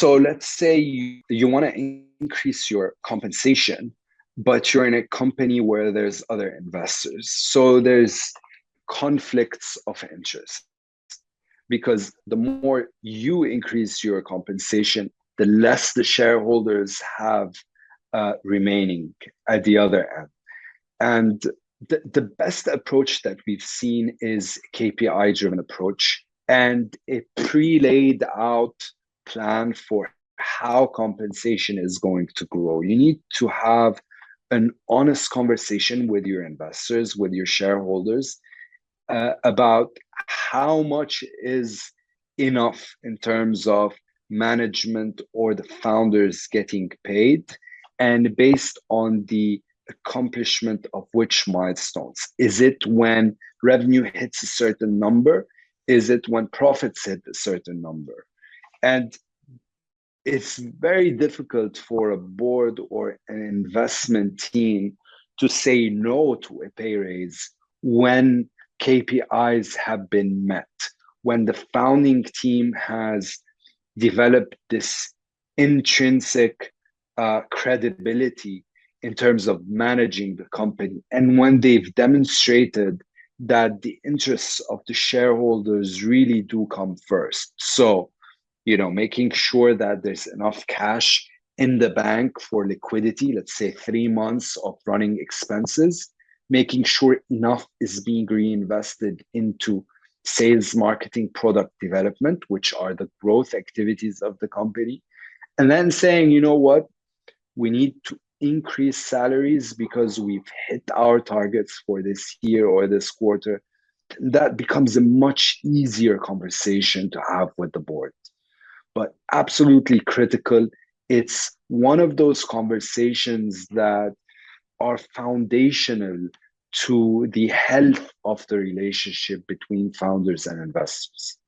So let's say you want to increase your compensation, but you're in a company where there's other investors. So there's conflicts of interest because the more you increase your compensation, the less the shareholders have remaining at the other end. And the best approach that we've seen is KPI driven approach and a pre-laid out plan for how compensation is going to grow. You need to have an honest conversation with your investors, with your shareholders, about how much is enough in terms of management or the founders getting paid, and based on the accomplishment of which milestones. Is it when revenue hits a certain number? Is it when profits hit a certain number? And it's very difficult for a board or an investment team to say no to a pay raise when KPIs have been met, when the founding team has developed this intrinsic credibility in terms of managing the company, and when they've demonstrated that the interests of the shareholders really do come first. So, making sure that there's enough cash in the bank for liquidity, let's say 3 months of running expenses, making sure enough is being reinvested into sales, marketing, product development, which are the growth activities of the company. And then saying, you know what, we need to increase salaries because we've hit our targets for this year or this quarter. That becomes a much easier conversation to have with the board. But absolutely critical. It's one of those conversations that are foundational to the health of the relationship between founders and investors.